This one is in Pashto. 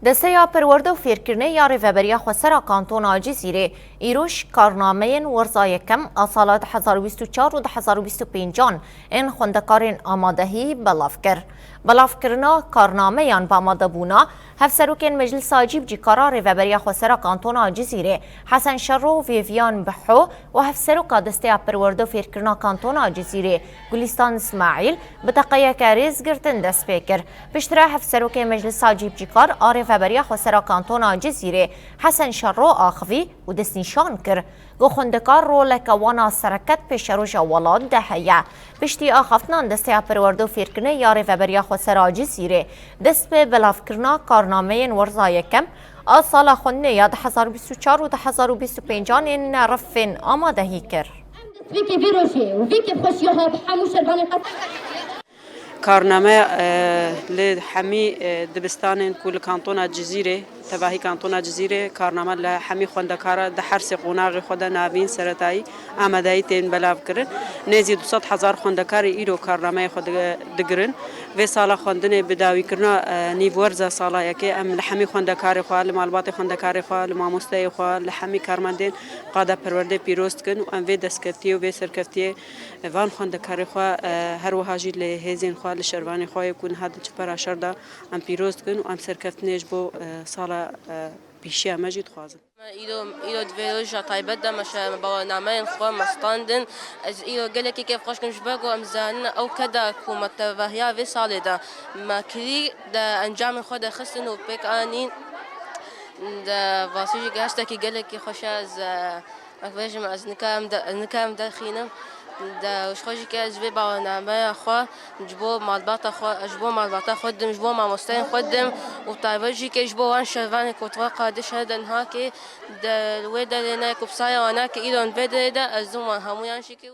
دستیا پرورده و فیرکرنه یا ریوبریا خسرا کانتونا جزیره ایروش کارنامه ورزای کم اصالات 2024 و 2025 این خندکارین آمادهی بلاف کرنا کارنامه یان با آماده بونا هفسروکین مجلس عجیب جی قرار ریوبریا خسرا کانتونا جزیره حسن شرو و ویویان بحو و هفسروکا دستیا پرورده و فیرکرنا کانتونا جزیره گلستان اسماعیل بتقیه کاریز گرتن دست پیکر بشتره هفسروکین مجلس عجیب جی قرار ریوبریا خسرا کانتونا جزیره حسن شرو آخوی و دست نشان کر گو خندکار رو لکوانا سرکت پیش روژ ولاد دهیا پشتی آخفتنان دستیا پرورده و فیرکنه یا ریوبریا خسرا جزیره دست به بلاف کرنا کارنامه ورزای کم سال خونه یا 2024 و 2025 این رفن آمادهی کر کارنامه لحمی دبستان کل کانتون الجزیره تباهی کانتون الجزیره کارنامه لحمی خندکار دحرس قناغ خود نابین سرتایی آمادهی تین بلاف کرد نزدیک 200,000 خندکار ایرو کارنامه خود دگرن و سال خواندن بداوی کرنا نیورز سالا یکی ام لحمی خندکار خوال معلومات خندکار خوال ماموسته خوال لحمی کارمندین قاده پرورده پیروست کن و ام و دستکفتی و سرکفتی وان خندکار خوا هر وهاجی لهزین خوال شروانی خوای کن هاد چپر شردا ام پیروست کن و ام سرکفتنیش بو سالا پیشی مجید خوازن. ایرو دویروش طایبت دم مش با نامه خو مستاندن از ایرو گله کی کیف خوش کنش بگو امزان او کدا حکومت وهیا و سال ده ما کلی ده انجام خود خصن و بک انین ده واسیج گشت کی گله کی خوش از اکبرش از نکام دخینم ده وش خوشی که از با نامه خو جبو مالبات خودم جبو ما مستین خودم و طایبجی که جبو وان شوان کوتوا قادش هدن ها که ده الودا لنا كبسايا وانا كإيدون بدأ الزوم همو ينشكي